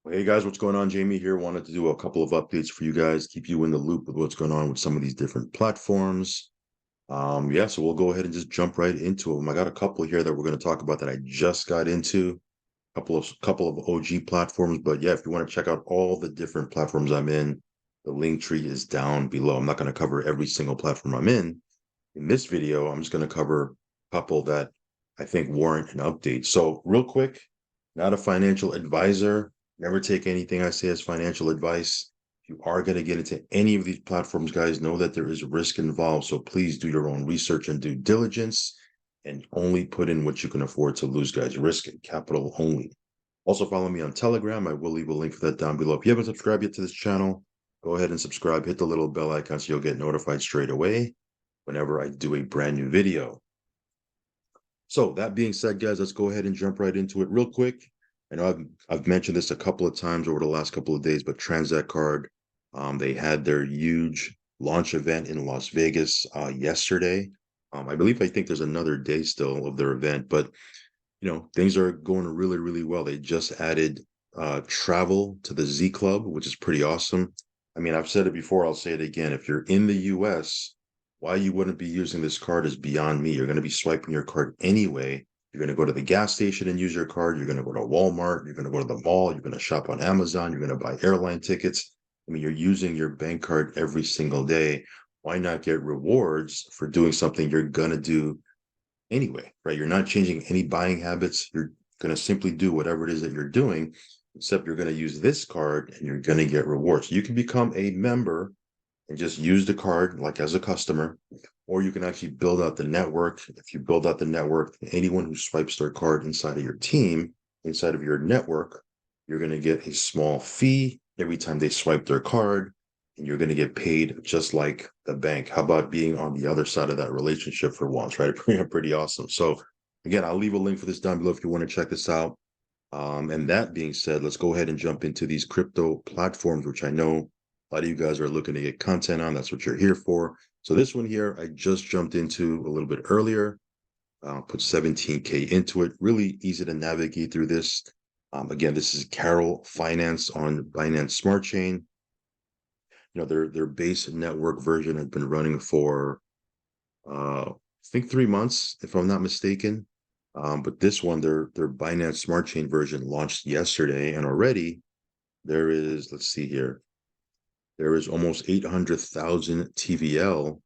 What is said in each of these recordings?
Well, hey guys, what's going on? Jamie here. Wanted to do a couple of updates for you guys, keep you in the loop with what's going on with some of these different platforms. Yeah, so we'll go ahead and just jump right into them. I got a couple here that we're going to talk about that I just got into, couple of OG platforms. But yeah, if you want to check out all the different platforms I'm in, the link tree is down below. I'm not going to cover every single platform I'm in. In this video, I'm just going to cover a couple that I think warrant an update. So real quick, not a financial advisor. Never take anything I say as financial advice. If you are going to get into any of these platforms, guys, know that there is risk involved. So please do your own research and due diligence and only put in what you can afford to lose, guys. Risk and capital only. Also, follow me on Telegram. I will leave a link for that down below. If you haven't subscribed yet to this channel, go ahead and subscribe. Hit the little bell icon so you'll get notified straight away whenever I do a brand new video. So that being said, guys, let's go ahead and jump right into it real quick. I know I've mentioned this a couple of times over the last couple of days, but Transac Card, they had their huge launch event in Las Vegas yesterday. I think there's another day still of their event, but things are going really, really well. They just added travel to the Z Club, which is pretty awesome. I mean, I've said it before, I'll say it again. If you're in the US, why you wouldn't be using this card is beyond me. You're going to be swiping your card anyway. You're going to go to the gas station and use your card. You're going to go to Walmart. You're going to go to the mall. You're going to shop on Amazon. You're going to buy airline tickets. I mean, you're using your bank card every single day. Why not get rewards for doing something you're going to do anyway, right? You're not changing any buying habits. You're going to simply do whatever it is that you're doing, except you're going to use this card and you're going to get rewards. You can become a member and just use the card like as a customer, or you can actually build out the network. If you build out the network, anyone who swipes their card inside of your team, inside of your network, you're going to get a small fee every time they swipe their card, and you're going to get paid just like the bank. How about being on the other side of that relationship for once, right? Pretty awesome. So again, I'll leave a link for this down below if you want to check this out. And that being said, let's go ahead and jump into these crypto platforms, which I know a lot of you guys are looking to get content on. That's what you're here for. So this one here, I just jumped into a little bit earlier, put 17K into it. Really easy to navigate through this. Again, this is Carol Finance on Binance Smart Chain. Their base network version has been running for, I think 3 months, if I'm not mistaken. But this one, their Binance Smart Chain version launched yesterday, and already there is, let's see here, there is almost 800,000 TVL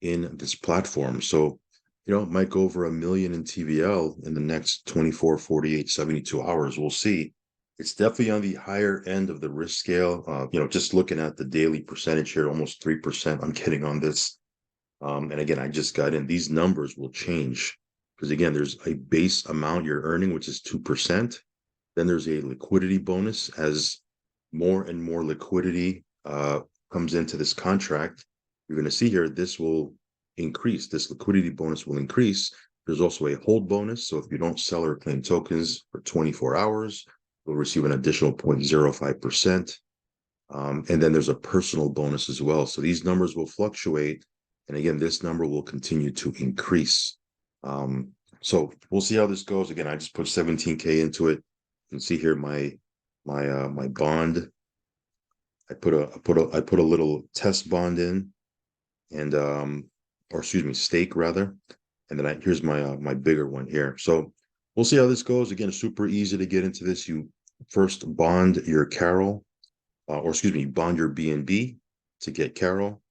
in this platform. So, it might go over 1 million in TVL in the next 24, 48, 72 hours. We'll see. It's definitely on the higher end of the risk scale. Just looking at the daily percentage here, almost 3% I'm getting on this. And again, I just got in. These numbers will change because again, there's a base amount you're earning, which is 2%. Then there's a liquidity bonus as more and more liquidity comes into this contract. You're going to see here, this will increase. This liquidity bonus will increase. There's also a hold bonus. So if you don't sell or claim tokens for 24 hours, you'll receive an additional 0.05%. And then there's a personal bonus as well. So these numbers will fluctuate. And again, this number will continue to increase. So we'll see how this goes. Again, I just put 17K into it. You can see here my bond. I put a little test bond in, and or excuse me, stake rather. And then here's my bigger one here. So we'll see how this goes. Again, super easy to get into this. You first bond your Carol, or excuse me, bond your BNB to get Carol.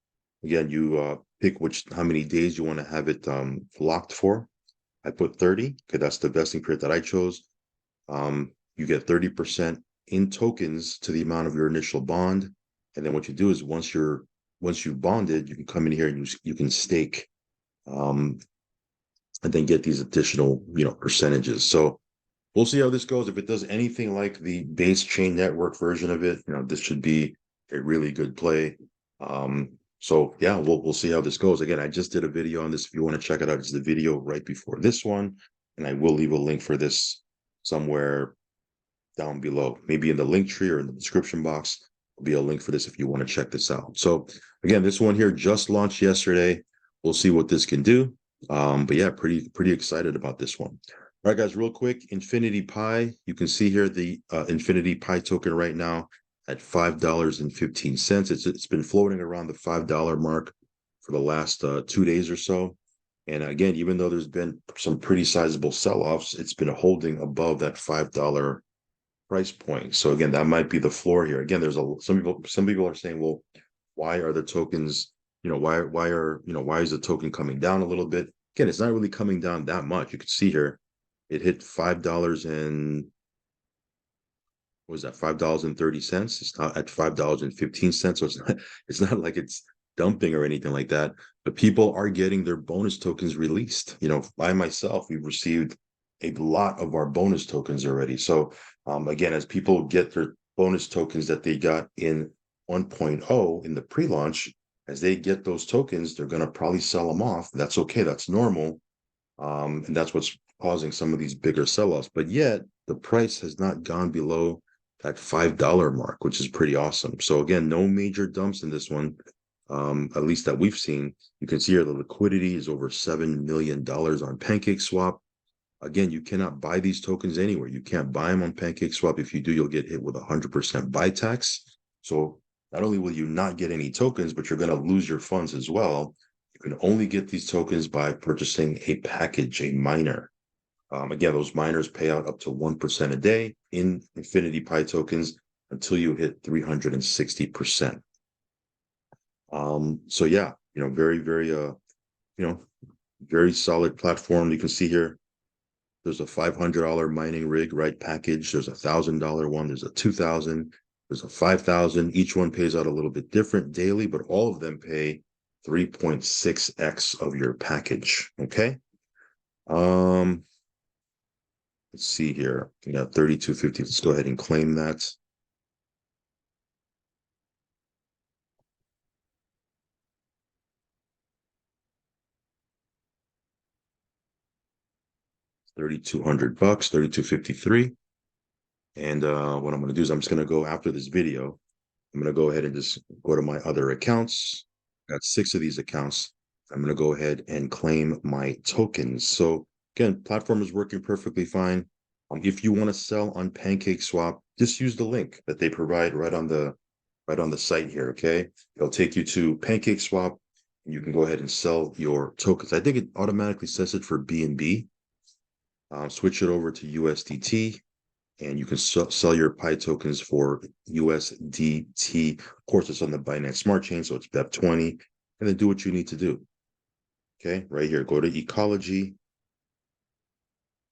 Again, you pick how many days you want to have it locked for. I put 30 because that's the vesting period that I chose. You get 30% in tokens to the amount of your initial bond. And then what you do is once you've bonded, you can come in here and you can stake, and then get these additional, percentages. So we'll see how this goes. If it does anything like the base chain network version of it, this should be a really good play. So yeah, we'll see how this goes. Again, I just did a video on this. If you want to check it out, it's the video right before this one. And I will leave a link for this somewhere down below, maybe in the link tree or in the description box. There'll be a link for this if you want to check this out. So again, this one here just launched yesterday. We'll see what this can do. But yeah, pretty excited about this one. All right, guys, real quick, Infinity Pi. You can see here the Infinity Pi token right now at $5.15. It's been floating around the $5 mark for the last 2 days or so. And again, even though there's been some pretty sizable sell-offs, it's been holding above that $5 price point. So again, that might be the floor here. Again, there's some people are saying, well, why are the tokens, why is the token coming down a little bit? Again, it's not really coming down that much. You can see here, it hit $5 and what was that, $5.30? It's not at $5.15. So it's not like it's dumping or anything like that. But people are getting their bonus tokens released. I myself, we've received a lot of our bonus tokens already. So again, as people get their bonus tokens that they got in 1.0 in the pre-launch, as they get those tokens, they're going to probably sell them off. That's okay. That's normal. And that's what's causing some of these bigger sell-offs. But yet the price has not gone below that $5 mark, which is pretty awesome. So again, no major dumps in this one, at least that we've seen. You can see here the liquidity is over $7 million on PancakeSwap. Again, you cannot buy these tokens anywhere. You can't buy them on PancakeSwap. If you do, you'll get hit with 100% buy tax. So not only will you not get any tokens, but you're going to lose your funds as well. You can only get these tokens by purchasing a package, a miner. Again, those miners pay out up to 1% a day in Infinity Pi tokens until you hit 360%. So yeah, very, very, very solid platform. You can see here, there's a $500 mining rig, right? Package. There's a $1,000 one. There's a $2,000. There's a $5,000. Each one pays out a little bit different daily, but all of them pay 3.6x of your package. Okay. Let's see here. We got 3250. Let's go ahead and claim that. $3,200, 3,253. And what I'm going to do is I'm just going to go after this video. I'm going to go ahead and just go to my other accounts. Got 6 of these accounts. I'm going to go ahead and claim my tokens. So again, platform is working perfectly fine. If you want to sell on PancakeSwap, just use the link that they provide right on the site here. Okay, it'll take you to PancakeSwap, and you can go ahead and sell your tokens. I think it automatically sets it for BNB. Switch it over to USDT, and you can sell your Pi tokens for USDT. Of course, it's on the Binance Smart Chain, so it's BEP20, and then do what you need to do. Okay, right here, go to Ecology,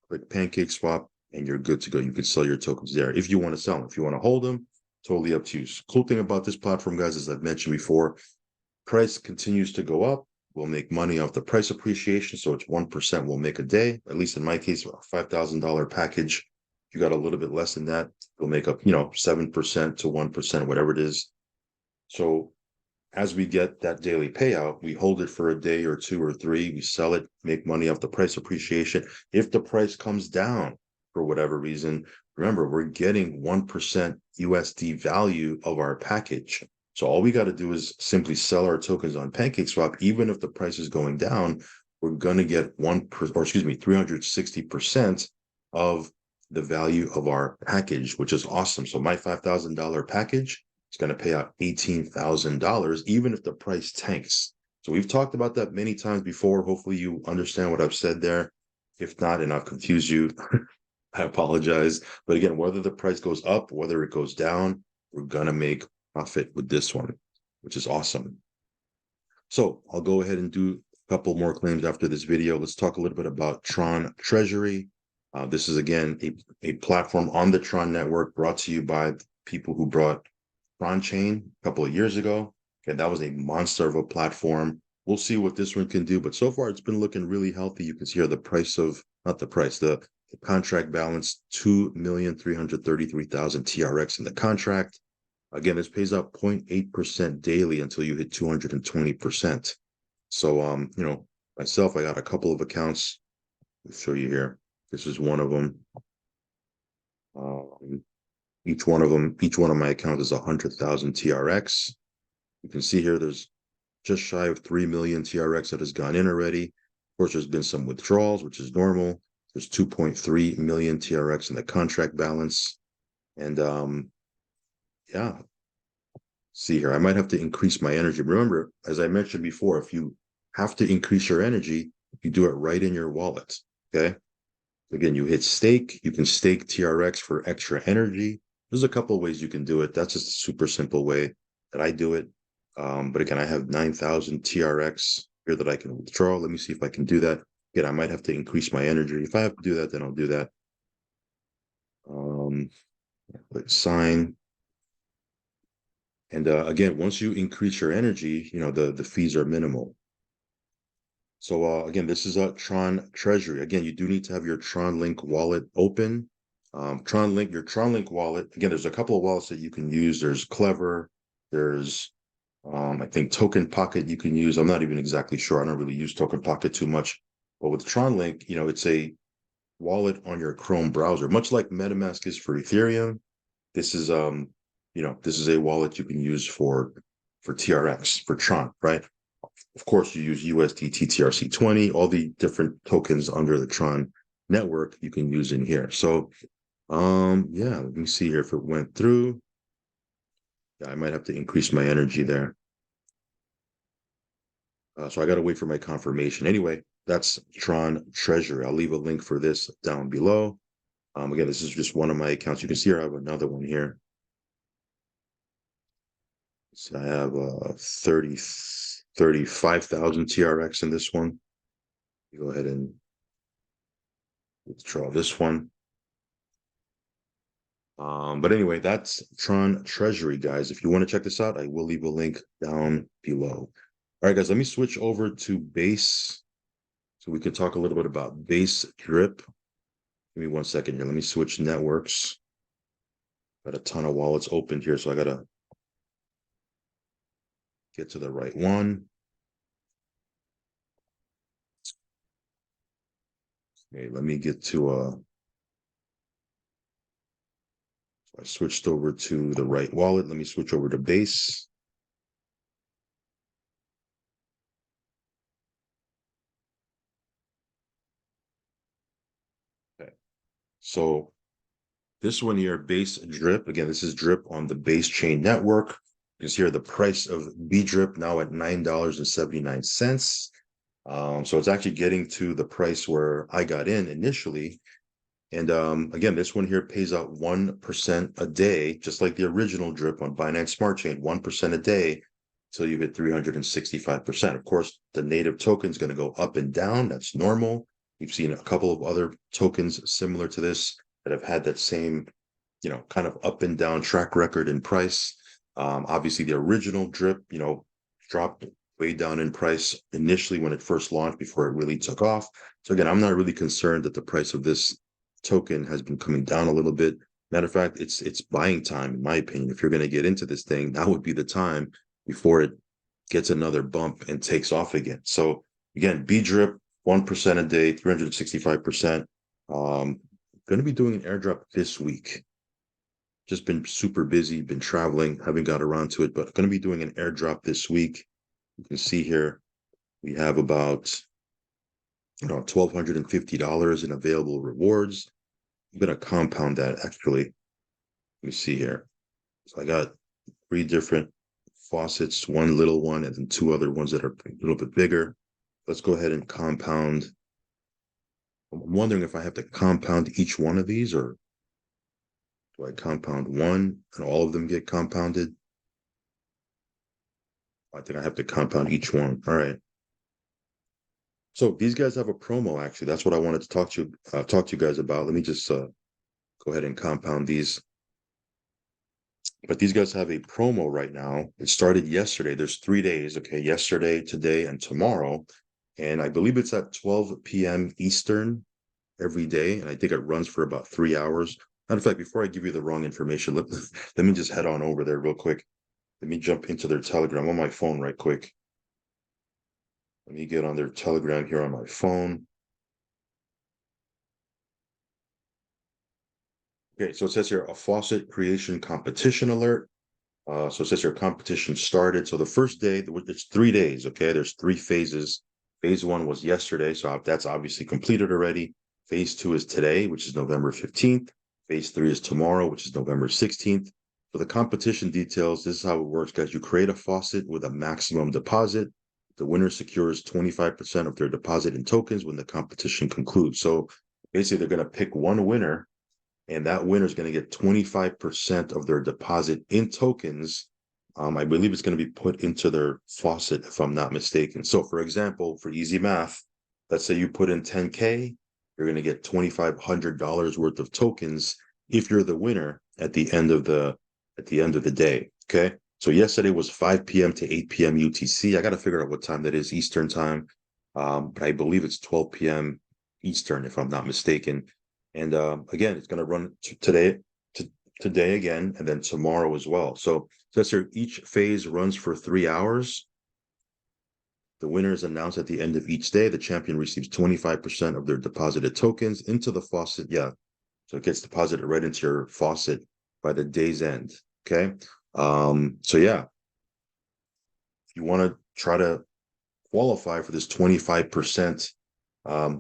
click PancakeSwap, and you're good to go. You can sell your tokens there if you want to sell them. If you want to hold them, totally up to you. Cool thing about this platform, guys, as I've mentioned before, price continues to go up. We'll make money off the price appreciation. So it's 1% we'll make a day. At least in my case, a $5,000 package. If you got a little bit less than that, you'll make up, 7% to 1%, whatever it is. So as we get that daily payout, we hold it for a day or 2 or 3. We sell it, make money off the price appreciation. If the price comes down for whatever reason, remember, we're getting 1% USD value of our package. So all we got to do is simply sell our tokens on PancakeSwap. Even if the price is going down, we're going to get 360% of the value of our package, which is awesome. So my $5,000 package is going to pay out $18,000, even if the price tanks. So we've talked about that many times before. Hopefully you understand what I've said there. If not, and I've confused you, I apologize. But again, whether the price goes up, whether it goes down, we're going to make profit with this one, which is awesome. So I'll go ahead and do a couple more claims after this video. Let's talk a little bit about Tron Treasury. This is, again, a platform on the Tron network brought to you by people who brought Tron Chain a couple of years ago. Okay, that was a monster of a platform. We'll see what this one can do, but so far it's been looking really healthy. You can see here the price of, not the price, the contract balance, 2,333,000 TRX in the contract. Again, this pays out 0.8% daily until you hit 220%. So, myself, I got a couple of accounts. I'll show you here. This is one of them. Each one of my accounts is 100,000 TRX. You can see here there's just shy of 3 million TRX that has gone in already. Of course, there's been some withdrawals, which is normal. There's 2.3 million TRX in the contract balance. And yeah, see here, I might have to increase my energy. Remember, as I mentioned before, if you have to increase your energy, you do it right in your wallet. Okay. Again, you hit stake, you can stake TRX for extra energy. There's a couple of ways you can do it. That's just a super simple way that I do it. But again, I have 9,000 TRX here that I can withdraw. Let me see if I can do that. Again, I might have to increase my energy. If I have to do that, then I'll do that. Click sign. And again, once you increase your energy, the fees are minimal. So again, this is a Tron Treasury. Again, you do need to have your Tron Link wallet open. Your Tron Link wallet. Again, there's a couple of wallets that you can use. There's Clever. There's I think Token Pocket you can use. I'm not even exactly sure. I don't really use Token Pocket too much. But with Tron Link, it's a wallet on your Chrome browser, much like MetaMask is for Ethereum. This is this is a wallet you can use for TRX, for Tron, right? Of course, you use USDT TRC20, all the different tokens under the Tron network you can use in here. So yeah, let me see here if it went through. Yeah, I might have to increase my energy there. So I got to wait for my confirmation. Anyway, that's Tron Treasury. I'll leave a link for this down below. Again, this is just one of my accounts. You can see here I have another one here. So I have 35,000 TRX in this one. You go ahead and withdraw this one. But anyway, that's Tron Treasury, guys. If you want to check this out, I will leave a link down below. All right, guys, let me switch over to base so we can talk a little bit about bDrip. Give me 1 second here. Let me switch networks. Got a ton of wallets opened here, so I got to get to the right one. Okay, let me get to I switched over to the right wallet. Let me switch over to base. Okay. So this one here, bDrip. Again, this is drip on the base chain network. You can see here the price of bDrip now at $9.79. So it's actually getting to the price where I got in initially. And again, this one here pays out 1% a day, just like the original drip on Binance Smart Chain, 1% a day until you hit 365%. Of course, the native token is going to go up and down. That's normal. We've seen a couple of other tokens similar to this that have had that same, kind of up and down track record in price. Obviously, the original drip, dropped way down in price initially when it first launched before it really took off. So again, I'm not really concerned that the price of this token has been coming down a little bit. Matter of fact, it's buying time, in my opinion. If you're going to get into this thing, that would be the time before it gets another bump and takes off again. So again, bDrip, 1% a day, 365%. Going to be doing an airdrop this week. Just been super busy, been traveling, haven't got around to it, but going to be doing an airdrop this week. You can see here we have about $1,250 in available rewards. I'm going to compound that actually. Let me see here. So I got 3 different faucets, 1 little one, and then 2 other ones that are a little bit bigger. Let's go ahead and compound. I'm wondering if I have to compound each one of these, or do I compound one and all of them get compounded? I think I have to compound each one. All right. So these guys have a promo, actually. That's what I wanted to talk to you guys about. Let me just go ahead and compound these. But these guys have a promo right now. It started yesterday. There's 3 days, okay? Yesterday, today, and tomorrow. And I believe it's at 12 p.m. Eastern every day. And I think it runs for about 3 hours. Matter of fact, before I give you the wrong information, let me just head on over there real quick. Let me jump into their Telegram on my phone right quick. Let me get on their Telegram here on my phone. Okay, so it says here, a faucet creation competition alert. So it says here, competition started. So the first day, it's 3 days, okay? There's 3 phases. Phase 1 was yesterday, so that's obviously completed already. Phase 2 is today, which is November 15th. Phase 3 is tomorrow, which is November 16th. For the competition details, this is how it works, guys. You create a faucet with a maximum deposit. The winner secures 25% of their deposit in tokens when the competition concludes. So basically, they're going to pick one winner, and that winner is going to get 25% of their deposit in tokens. I believe it's going to be put into their faucet, if I'm not mistaken. So, for example, for easy math, let's say you put in 10K, you're going to get $2,500 worth of tokens if you're the winner at the end of the day. Okay. So yesterday was 5 p.m. to 8 p.m. UTC. I got to figure out what time that is Eastern time. But I believe it's 12 p.m. Eastern, if I'm not mistaken. And again, it's going to run today again, and then tomorrow as well. So each phase runs for 3 hours. The winner is announced at the end of each day. The champion receives 25% of their deposited tokens into the faucet. Yeah. So it gets deposited right into your faucet by the day's end. Okay. So yeah, if you want to try to qualify for this 25%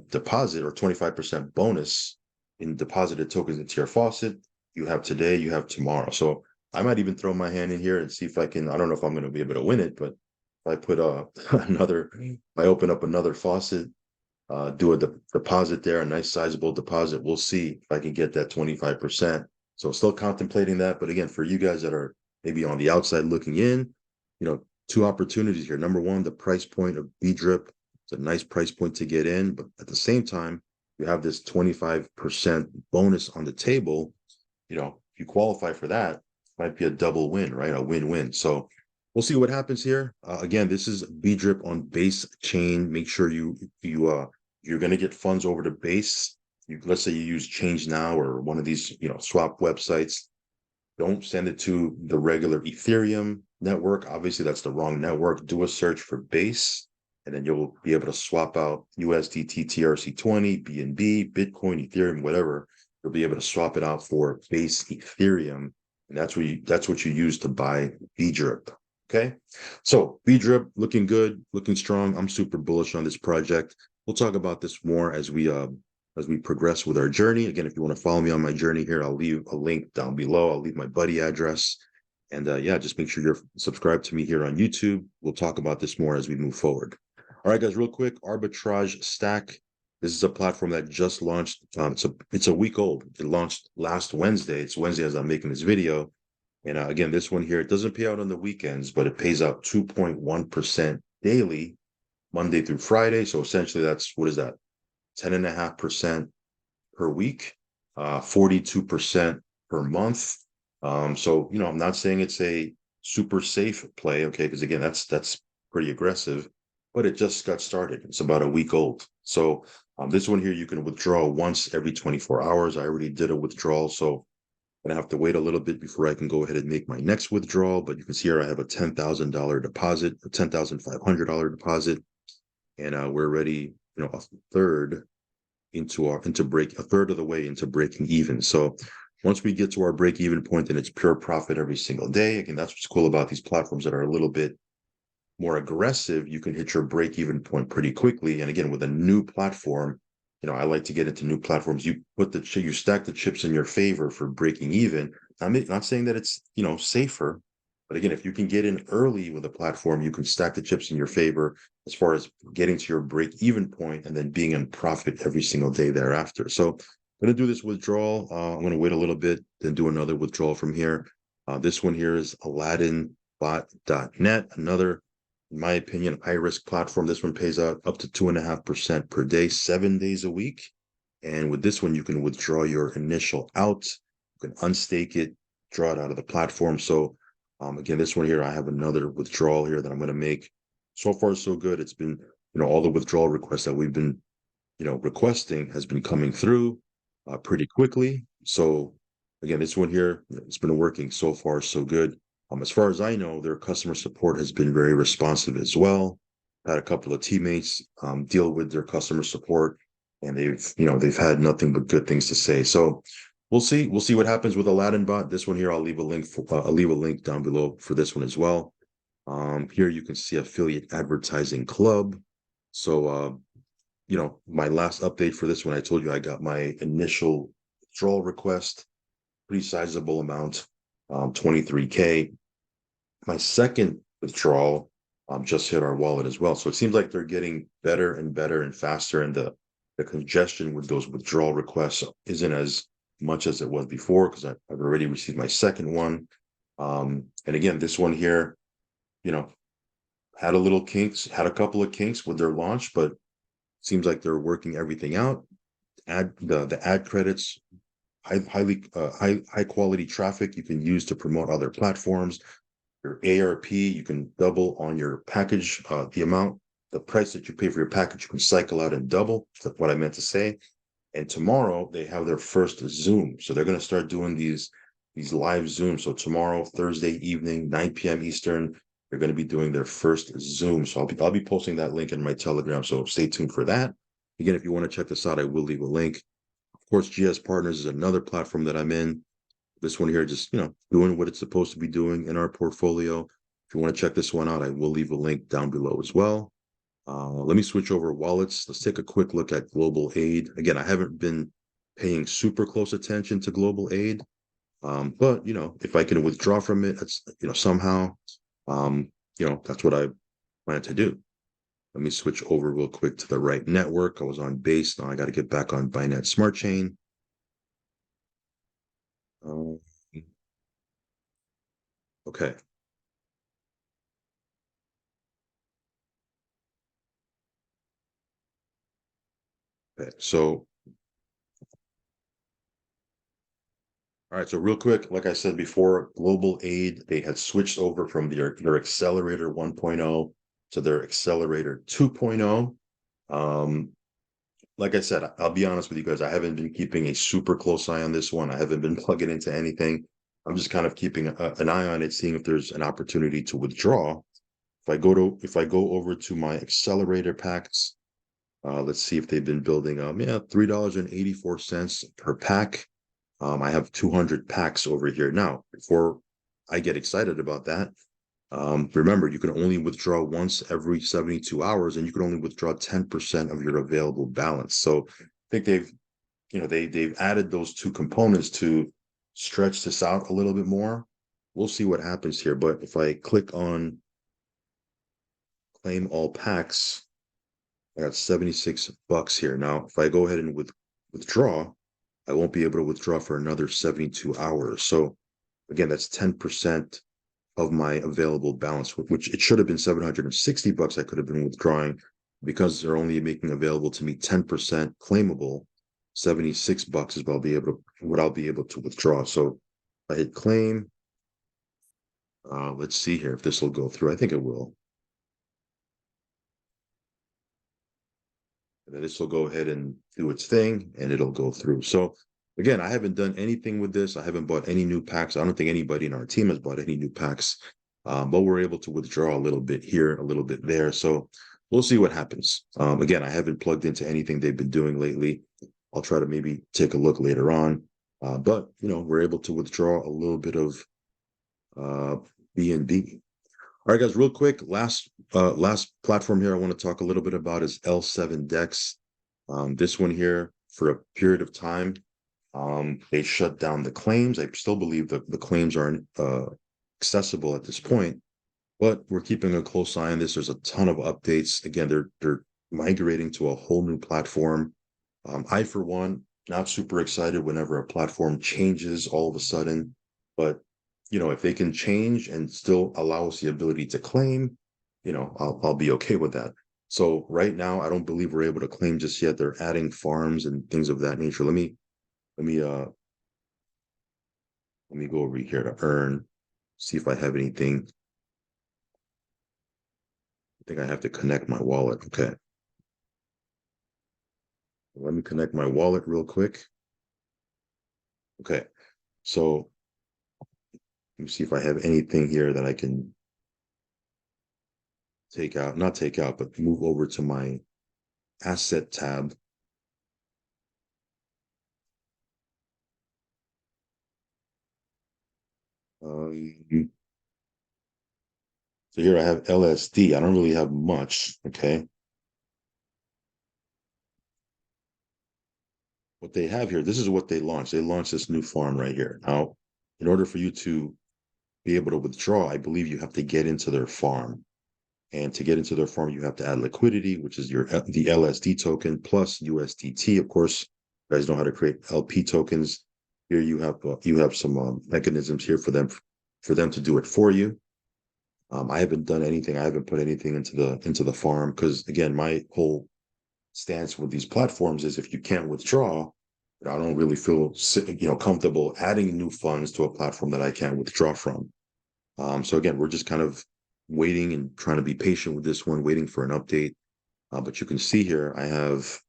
deposit or 25% bonus in deposited tokens into your faucet, you have today, you have tomorrow. So I might even throw my hand in here and see if I can. I don't know if I'm going to be able to win it, but if I put I open up another faucet, do a deposit there, a nice sizable deposit, we'll see if I can get that 25%. So still contemplating that. But again, for you guys that are maybe on the outside looking in, two opportunities here. Number one, the price point of bDrip. It's a nice price point to get in, but at the same time, you have this 25% bonus on the table. If you qualify for that, it might be a double win, right? A win-win. So we'll see what happens here. Again, this is bDrip on Base chain. Make sure you're going to get funds over to Base. Let's say you use Change Now or one of these, swap websites. Don't send it to the regular Ethereum network. Obviously, that's the wrong network. Do a search for Base, and then you'll be able to swap out USDT, TRC20, BNB, Bitcoin, Ethereum, whatever. You'll be able to swap it out for Base Ethereum, and that's what you use to buy bDrip. Okay, so bDrip looking good, looking strong. I'm super bullish on this project. We'll talk about this more as we progress with our journey. Again, if you want to follow me on my journey here, I'll leave a link down below. I'll leave my buddy address. And yeah, just make sure you're subscribed to me here on YouTube. We'll talk about this more as we move forward. All right, guys, real quick, Arbitrage Stack. This is a platform that just launched. It's a week old. It launched last Wednesday. It's Wednesday as I'm making this video. And again, this one here, it doesn't pay out on the weekends, but it pays out 2.1% daily, Monday through Friday. So essentially that's, what is that? 10.5% per week, 42% per month. So, I'm not saying it's a super safe play, okay, because again, that's pretty aggressive, but it just got started. It's about a week old. So this one here, you can withdraw once every 24 hours. I already did a withdrawal, so I'm gonna have to wait a little bit before I can go ahead and make my next withdrawal. But you can see here I have a $10,000 deposit, a $10,500 deposit, and we're already, a third of the way into breaking even. So once we get to our break even point, then it's pure profit every single day. Again, that's what's cool about these platforms that are a little bit more aggressive. You can hit your break even point pretty quickly. And again, with a new platform, I like to get into new platforms. You stack the chips in your favor for breaking even. I'm not saying that it's, safer, but again, if you can get in early with a platform, you can stack the chips in your favor as far as getting to your break-even point and then being in profit every single day thereafter. So I'm going to do this withdrawal. I'm going to wait a little bit, then do another withdrawal from here. This one here is Aladdin Bot.net, another, in my opinion, high-risk platform. This one pays out up to 2.5% per day, 7 days a week. And with this one, you can withdraw your initial out. You can unstake it, draw it out of the platform. So again, this one here, I have another withdrawal here that I'm going to make. So far, so good. It's been, all the withdrawal requests that we've been, requesting has been coming through pretty quickly. So again, this one here, it's been working so far, so good. As far as I know, their customer support has been very responsive as well. Had a couple of teammates deal with their customer support, and they've had nothing but good things to say. So we'll see what happens with Aladdin Bot. This one here, I'll leave a link down below for this one as well. Here you can see affiliate advertising club. So my last update for this one, I told you I got my initial withdrawal request, pretty sizable amount, 23K. My second withdrawal just hit our wallet as well. So it seems like they're getting better and better and faster, and the congestion with those withdrawal requests isn't as much as it was before, because I've already received my second one. And again, this one here, you know, had a couple of kinks with their launch, but seems like they're working everything out. The ad credits, high quality traffic you can use to promote other platforms. Your ARP, you can double on your package, the price that you pay for your package, you can cycle out and double. That's what I meant to say. And tomorrow they have their first Zoom. So they're going to start doing these live Zooms. So tomorrow, Thursday evening, 9 p.m. Eastern, they're going to be doing their first Zoom. So I'll be posting that link in my Telegram. So stay tuned for that. Again, if you want to check this out, I will leave a link. Of course, GS Partners is another platform that I'm in. This one here, just doing what it's supposed to be doing in our portfolio. If you want to check this one out, I will leave a link down below as well. Let me switch over wallets. Let's take a quick look at Global Aid. Again, I haven't been paying super close attention to Global Aid, but if I can withdraw from it, that's somehow, that's what I plan to do. Let me switch over real quick to the right network. I was on Base. Now I got to get back on Binance Smart Chain. Okay. Okay. So, all right. So real quick, like I said before, Global Aid, they had switched over from their Accelerator 1.0 to their Accelerator 2.0. Like I said, I'll be honest with you guys. I haven't been keeping a super close eye on this one. I haven't been plugging into anything. I'm just kind of keeping an eye on it, seeing if there's an opportunity to withdraw. If I go over to my accelerator packs, let's see if they've been building. Yeah, $3.84 per pack. I have 200 packs over here now. Before I get excited about that, remember, you can only withdraw once every 72 hours, and you can only withdraw 10% of your available balance. So I think they've added those two components to stretch this out a little bit more. We'll see what happens here. But if I click on claim all packs, I got $76 here. Now, if I go ahead and withdraw, I won't be able to withdraw for another 72 hours. So again, that's 10% of my available balance, which it should have been $760 I could have been withdrawing. Because they're only making available to me 10% claimable. $76 is what I'll be able to withdraw. So if I hit claim, let's see here if this will go through. I think it will. And then this will go ahead and do its thing, and it'll go through. So again, I haven't done anything with this. I haven't bought any new packs. I don't think anybody in our team has bought any new packs, but we're able to withdraw a little bit here, a little bit there. So we'll see what happens. Again, I haven't plugged into anything they've been doing lately. I'll try to maybe take a look later on. But we're able to withdraw a little bit of BNB. All right, guys, real quick, last platform here I want to talk a little bit about is L7 Dex. This one here, for a period of time, they shut down the claims. I still believe that the claims aren't accessible at this point, but we're keeping a close eye on this. There's a ton of updates. Again, they're migrating to a whole new platform. I, for one, not super excited whenever a platform changes all of a sudden, but if they can change and still allow us the ability to claim, I'll be okay with that. So right now, I don't believe we're able to claim just yet. They're adding farms and things of that nature. Let me go over here to earn, see if I have anything. I think I have to connect my wallet. Okay. Let me connect my wallet real quick. Okay. So let me see if I have anything here that I can not take out, but move over to my asset tab. So here I have LSD. I don't really have much. Okay. what they have here, this is what they launched. They launched this new farm right here. Now, in order for you to be able to withdraw, I believe you have to get into their farm. And to get into their farm, you have to add liquidity, which is the LSD token plus USDT. Of course, you guys know how to create LP tokens. Here you have some mechanisms here for them to do it for you. I haven't done anything. I haven't put anything into the farm because, again, my whole stance with these platforms is if you can't withdraw, I don't really feel comfortable adding new funds to a platform that I can't withdraw from. So again, we're just kind of waiting and trying to be patient with this one, waiting for an update. But you can see here, I have,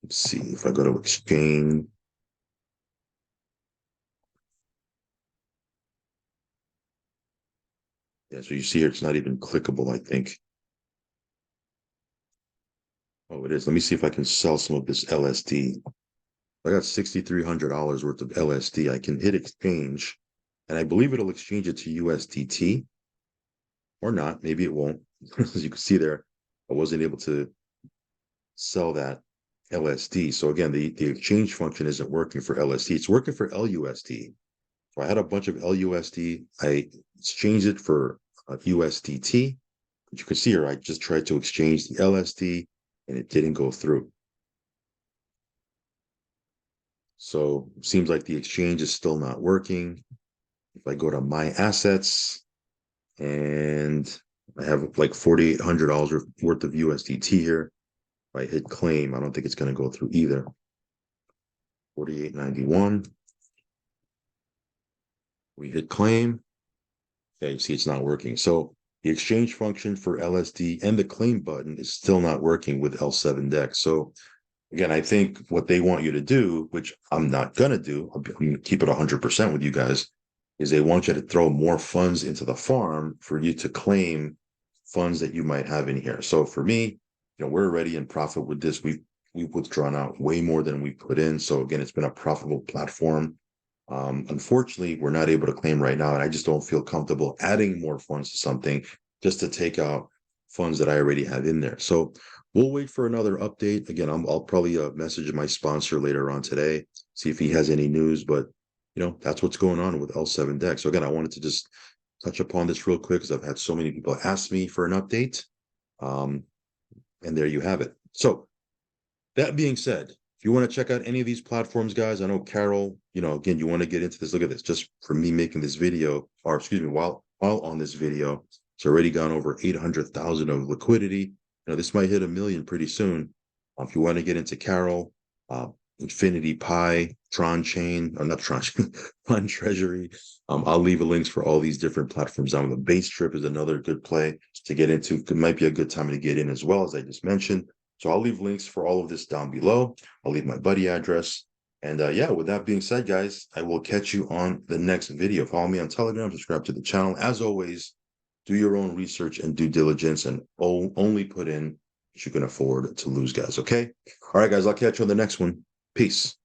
let's see if I go to exchange. Yeah, so you see here, it's not even clickable, I think. Oh, it is. Let me see if I can sell some of this LSD. I got $6,300 worth of LSD. I can hit exchange, and I believe it'll exchange it to USDT or not. Maybe it won't. As you can see there, I wasn't able to sell that LSD. So again, the exchange function isn't working for LSD. It's working for LUSD. So I had a bunch of LUSD. I exchanged it for USDT. But you can see here, I just tried to exchange the LSD and it didn't go through. So it seems like the exchange is still not working. If I go to my assets and I have like $4,800 worth of USDT here, if I hit claim, I don't think it's going to go through either. 48.91. We hit claim. Okay, you see it's not working. So the exchange function for LSD and the claim button is still not working with L7 DEX. So again, I think what they want you to do, which I'm not going to do, I'm going to keep it 100% with you guys, is they want you to throw more funds into the farm for you to claim funds that you might have in here. So for me, we're already in profit with this. We've withdrawn out way more than we put in. So again, it's been a profitable platform. Unfortunately, we're not able to claim right now, and I just don't feel comfortable adding more funds to something just to take out funds that I already have in there. So we'll wait for another update. Again, I'll probably message my sponsor later on today, see if he has any news, but that's what's going on with L7 DEX. So again, I wanted to just touch upon this real quick because I've had so many people ask me for an update. And there you have it. So that being said, if you want to check out any of these platforms, guys, I know Carol, again, you want to get into this. Look at this, just for me making this video, or excuse me, while on this video, it's already gone over 800,000 of liquidity. This might hit 1 million pretty soon. If you want to get into Carol, Infinity Pi, Tron Chain, or not Tron Chain, Tron Treasury. I'll leave links for all these different platforms down. The bDrip is another good play to get into. It might be a good time to get in as well, as I just mentioned. So I'll leave links for all of this down below. I'll leave my buddy address. And yeah, with that being said, guys, I will catch you on the next video. Follow me on Telegram, subscribe to the channel. As always, do your own research and due diligence and only put in what you can afford to lose, guys. Okay? All right, guys, I'll catch you on the next one. Peace.